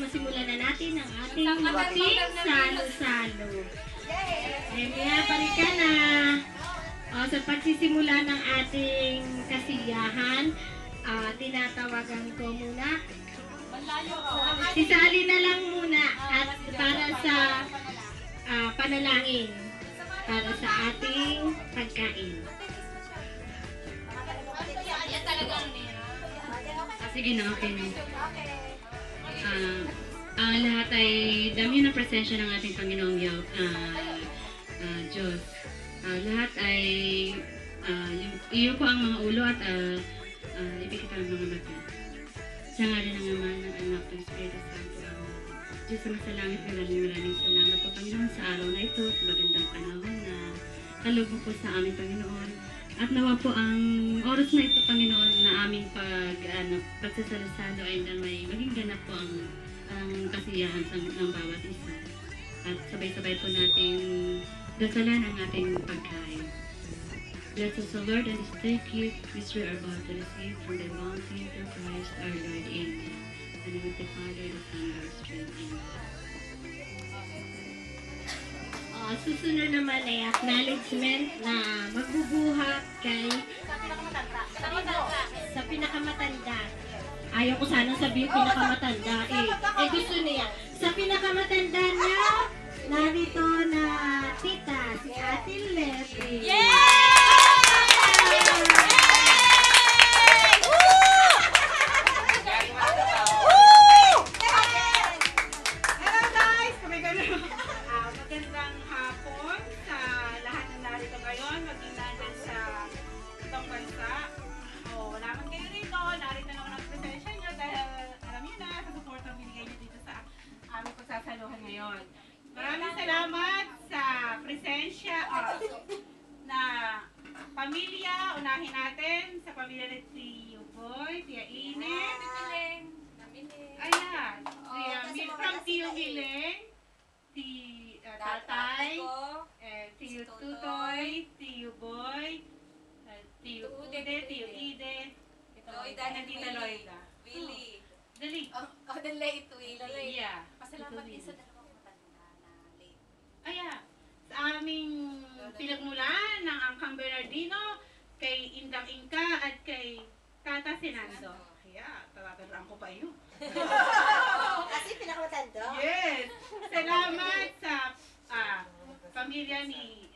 masimulan na natin ang ating salo-salo. Kaya balik ka na. Sa pagsisimula ng ating kasiyahan, tinatawagan ko muna. Sisali na lang muna at para sa panalangin para sa ating pagkain. Sige na, okay na. Ang lahat ay dami ng presensya ng ating Panginoong Diyos. Lahat ay iyo ko ang mga ulo at ipikit ang mga mata. Sa ngalan ng Ama, ng Anak, ng Espiritu Santo. Diyos sa masalangit, maraming salamat po Panginoon sa araw na ito, sa magandang panahon na kalubog po sa aming Panginoon. At nawa po ang oras na ito, Panginoon, na aming pagsasalasalo ay na may maging ganap po ang kasiyahan ng bawat isa. At sabay-sabay po natin dasalan ang ating pagkain. Bless us, O Lord, and thank you, which we are about to receive from the bounty of Christ our Lord. Amen. And with the Father, the Son, and the Spirit. Amen. Susunod naman ay acknowledgement na magbubuhat kay sa pinakamatanda. Ayaw ko sanang sabihin pinakamatanda gusto niya. Sa pinakamatanda niya, narito na tita, si Ate Letty. Magandang hapon sa lahat ng narito ngayon, maging nandyan sa itong bansa. Wala man kayo rito, narito naman ang presensya nyo dahil alam nyo na, sa support ang binigay nyo dito sa aming pagsasaluhan ngayon. Maraming salamat sa presensya na pamilya. Unahin natin sa pamilya ni Tio Boy, Tia Ines. Ayan, from Tio Mileng, Tatay, Tio Tutoy, Tio Boy, Tio Ude, Tio Ide, Loida na Tita Loida. Willie. Dali. The late Willie. Yeah. Pasalamat din sa dalawang matanda na late. Ayan. Sa aming pinagmulan ng Angkang Bernardino, kay Indang Inka at kay Tata Sinando. Ayan, tatandaan ko pa yun. Kasi pinakamatanda. Yes. Salamat sa pamilya ni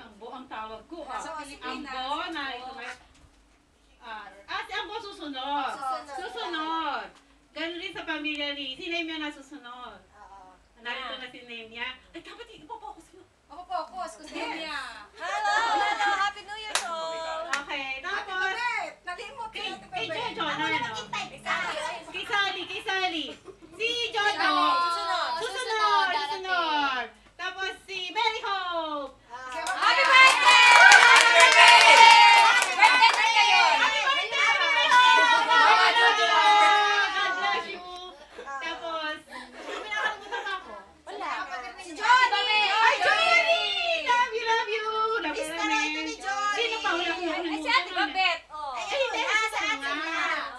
Angbo ang tawag ko. Angbo na ito may si Angbo susunod. Susunod. Ganun din sa pamilya ni si Nemia na susunod. Narito na si Nemia. Ay, dapat ipopokus mo. Focus ko sa kanya. Hello! Happy New Year to all! Okay, tapos Nalimot kay Jojo na ano? Kay Sally. Si Jojo. Susunod. Tapos si Mary Hope. Happy birthday! Birthday kayo! Happy birthday, Mary Hope! God bless you. Tapos, pinakalimutan ako. Wala. Si Johnny! Ay, Johnny! Love you. Love you ito ni Johnny! Sino pa? Wala ko Ay, si Ate Babette. Ay, hindi. Sa atin na.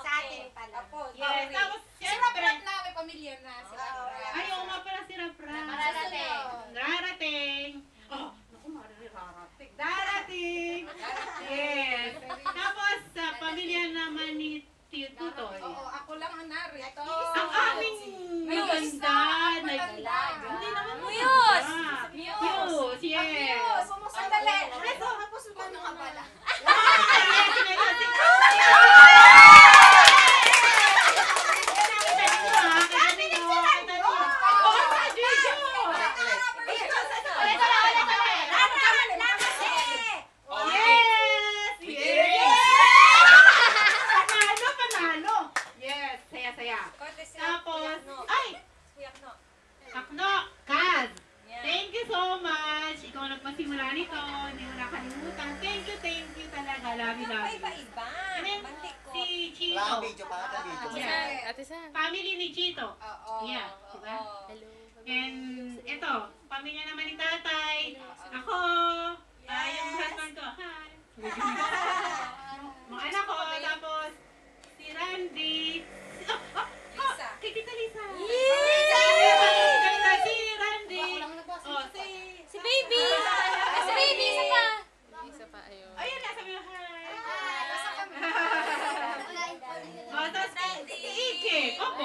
Sa atin pala. Yes, tapos, Si siyempre. Raprat na, may pamilya na. Si Raprat. Ayaw nga pala si Rapra. Darating. Oh, naku, mararating. Darating. Yes. Tapos, sa pamilya naman ni Tio Tutoy. Oo, ako lang ang narito. Ang aming maganda. Hindi naman Muse! Muse, yes. Sandali. Ano nga pala? Panalo. Yes, saya-saya. Tapos, ay! Akno, Kaz. Thank you so much. Ikaw nagpasimula nito. Hindi mo nakalimutan. Thank you talaga. Love you. Iba-iba. And then, Balik ko. si Chito. Wala kang video, pangat ang video. Yeah. Ate Sam. Family ni Chito. Oo. Yeah, diba? Hello. And ito, pamilya naman ni tatay. Ako. Yung husband ko. Hi. Mga anak ko. Tapos, si Randy. Kay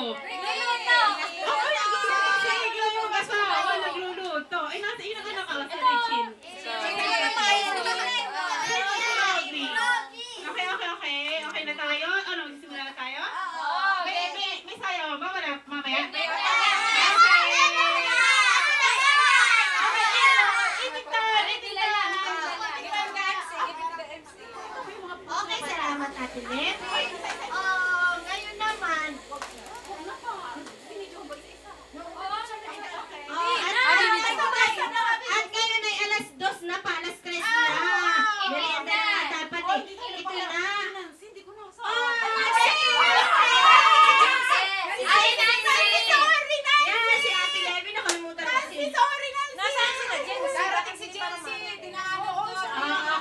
Ako nagluluto. Ako nagluluto. Ay, nasa ina ka na ka, si Richin. Okay na tayo? Ano, magsisimula na tayo? May sayaw ba? Wala, mamaya? Okay, salamat Ate Lep. Ngayon naman, at ngayon ay alas 2 na pa, alas 3 na. Merienda na dapat eh. Ito na. Yan, si Ate Levy, nakalimutan ko si... Nasaan sila, Jency? Darating si Jency. Dinaano ko sa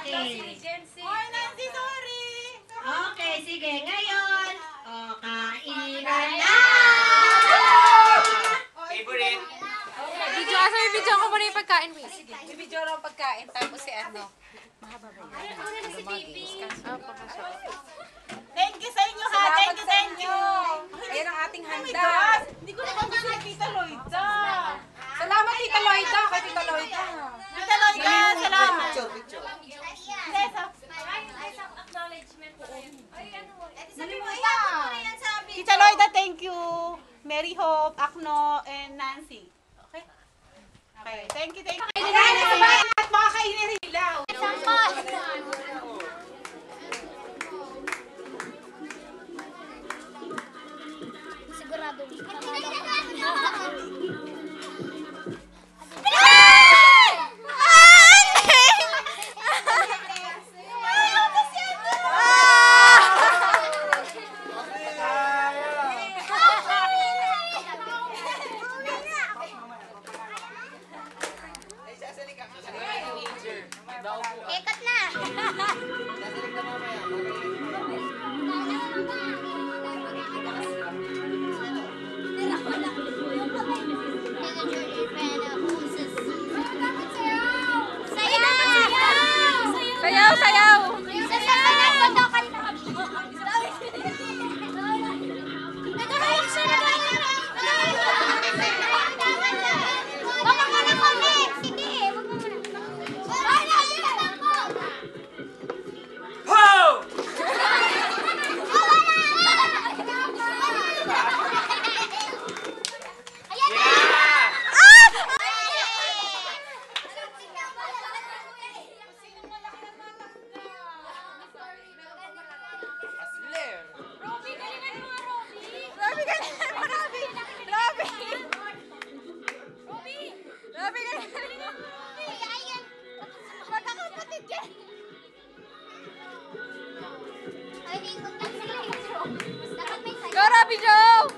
Okay. Jency. Okay, sige. Ngayon, kainan na! Favorite. Video, asa may video ko muna yung pagkain mo. Sige, may video lang ang pagkain. Tapos si ano. Mahaba ba yan? Thank you sa inyo ha. Thank you. Ayan ang ating handa. Hindi ko naman gusto si Tita Loida. Salamat Tita Loida. Kay Tita Loida. Tita Loida, salamat. Tita Loida, thank you. Mary Hope, Akno, and Nancy. Okay? Okay, thank you. At mga kainirilaw. Ikat na! Sayaw, sayaw. Sasayaw ko daw kanta. Nagahayag siya, Baka ka na comment. Sige, wag mo muna. Ho! Go, Robby Joe!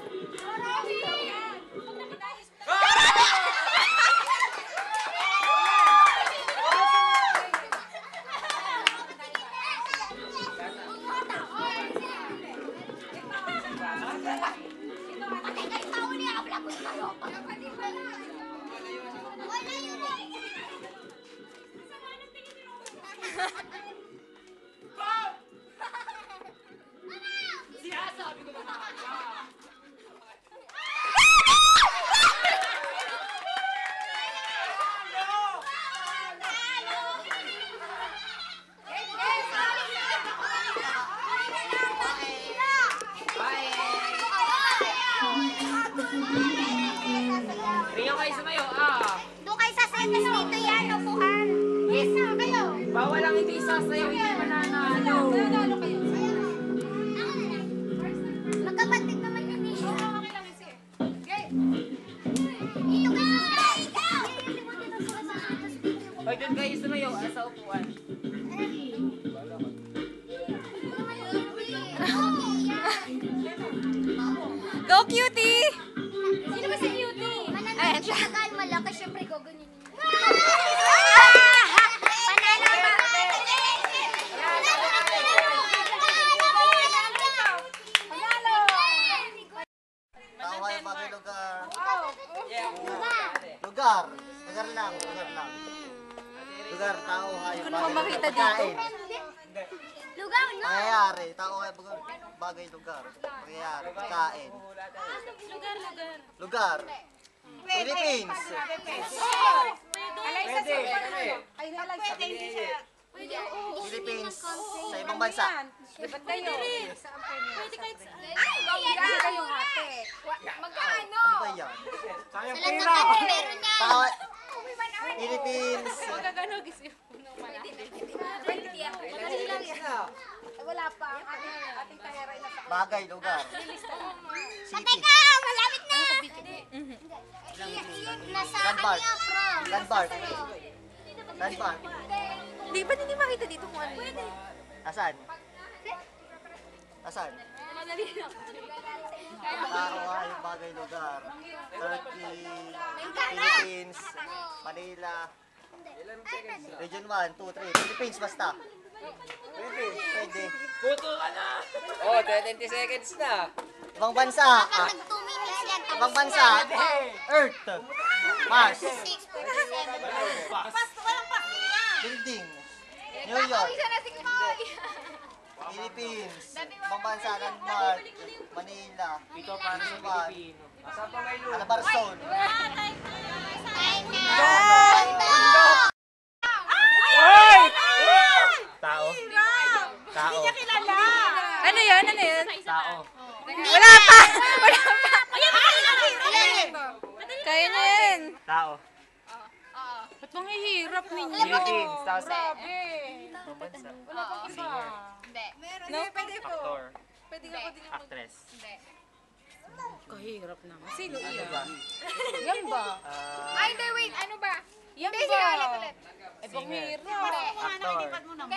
Rio kayo sumayo. Doon kayo sa setas dito yan, upuhan. Yes, kayo. Bawal ang hindi sasayaw, hindi mananalo. Nanalo kayo. Magkapatid naman yun eh. Dito kayo sa setas. Hoy, doon kayo sumayo sa upuan. Go, cutie! Sino ba si Cutie? Ayan siya. Mananalo malaki, syempre gaganin. Lugar, tao, hayop. Hindi ko naman makita dito. Lugar Pangyayari. Tao kaya bagay lugar. Pangyayari. Kain. Lugar. Philippines. Philippines. Sa ibang bansa. Magkano? Ano ba yan? Sa lahat meron niya. Philippines. Wala pa. Ating kahera na sa Bagay, lugar. City. Teka, malapit na. Nasa Landmark. kanya, from. Landmark. Landmark. Di ba hindi makita dito kung ano? Asan? Asan? Tao yung bagay lugar. Turkey, Philippines, Manila, Region 1, 2, 3. Philippines basta. Pwede. Puto ka na! Oh, 20 seconds na. Ibang bansa. Kapag nag 2 minutes yan, tapos Ibang bansa. Earth. Mars. 6, 47. Building. New York. Philippines. Ibang bansa. Landmark. Manila. Ito para sa Pilipino. Asa pa may lupa? Calabarzon. Time na. Tao. Tao. Ano yan? Ano yan? Tao. Wala pa! Wala pa! Kaya niya yan. Tao. Ba't manghihirap ninyo? Philippines. Tao sa Grabe. bansa. Wala pang isa. No, pwede po. Actor. Pwede ka po din yung Actress. kahirap naman. Sino iyan? Yan ba? Ay, hindi, wait. Ano ba? Yan Hindi, ba? sige, ulit. Eh, panghirap. Actor. Hindi.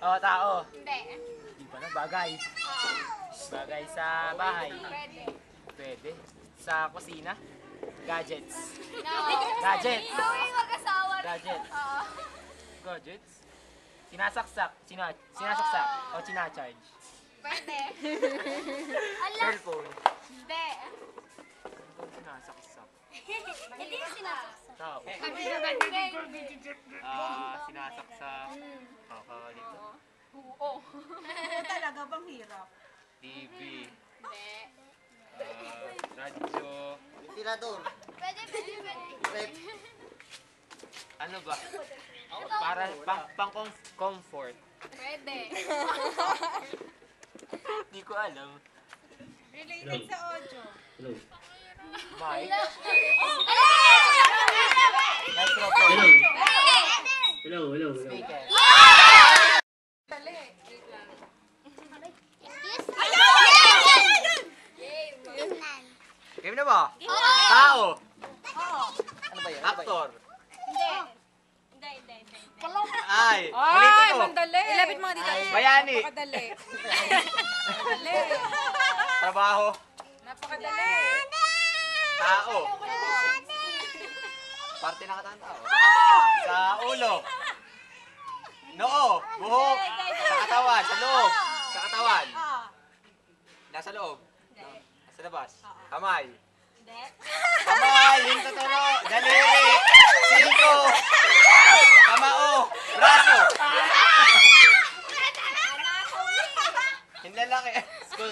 Oh, tao. Hindi. Di ba na? Bagay. Bagay sa bahay. Pwede. Pwede. Sa kusina. Gadgets. No. Gadgets. Ikaw yung mag-asawa. Gadgets. Oo. Gadgets. Sinasaksak. Sinasaksak. O sinacharge. Pwede. Ala. Cellphone. Hindi. Cellphone sinasaksak. Hindi yung sinasaksak. Tao. Hindi. Sinasaksak. Dito. Talaga bang hirap? TV. Hindi. Radyo. Ventilador. Pwede. Rep. Ano ba? Para pang comfort. Pwede. Hindi ko alam. Related sa audio. Mic. Microphone. Speaker. Game na ba? Tao. Ano ba yan? Actor. Hindi. Ay. Ay, Politiko. mandali. Ilapit mo nga dito. Bayani. Napakadali. Napakadali. Trabaho. Napakadali. Tao. Parte ng katang tao. Sa ulo. Noo. Buhok. Sa katawan. Sa loob. Sa katawan. Nasa loob. Nasa labas. Kamay. Kamay. Yung tuturo. Daliri. Siko. Kamao. Braso. Hindi lalaki.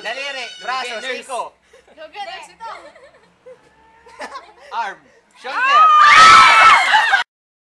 Daliri. Braso. Siko. Arm. Shoulder.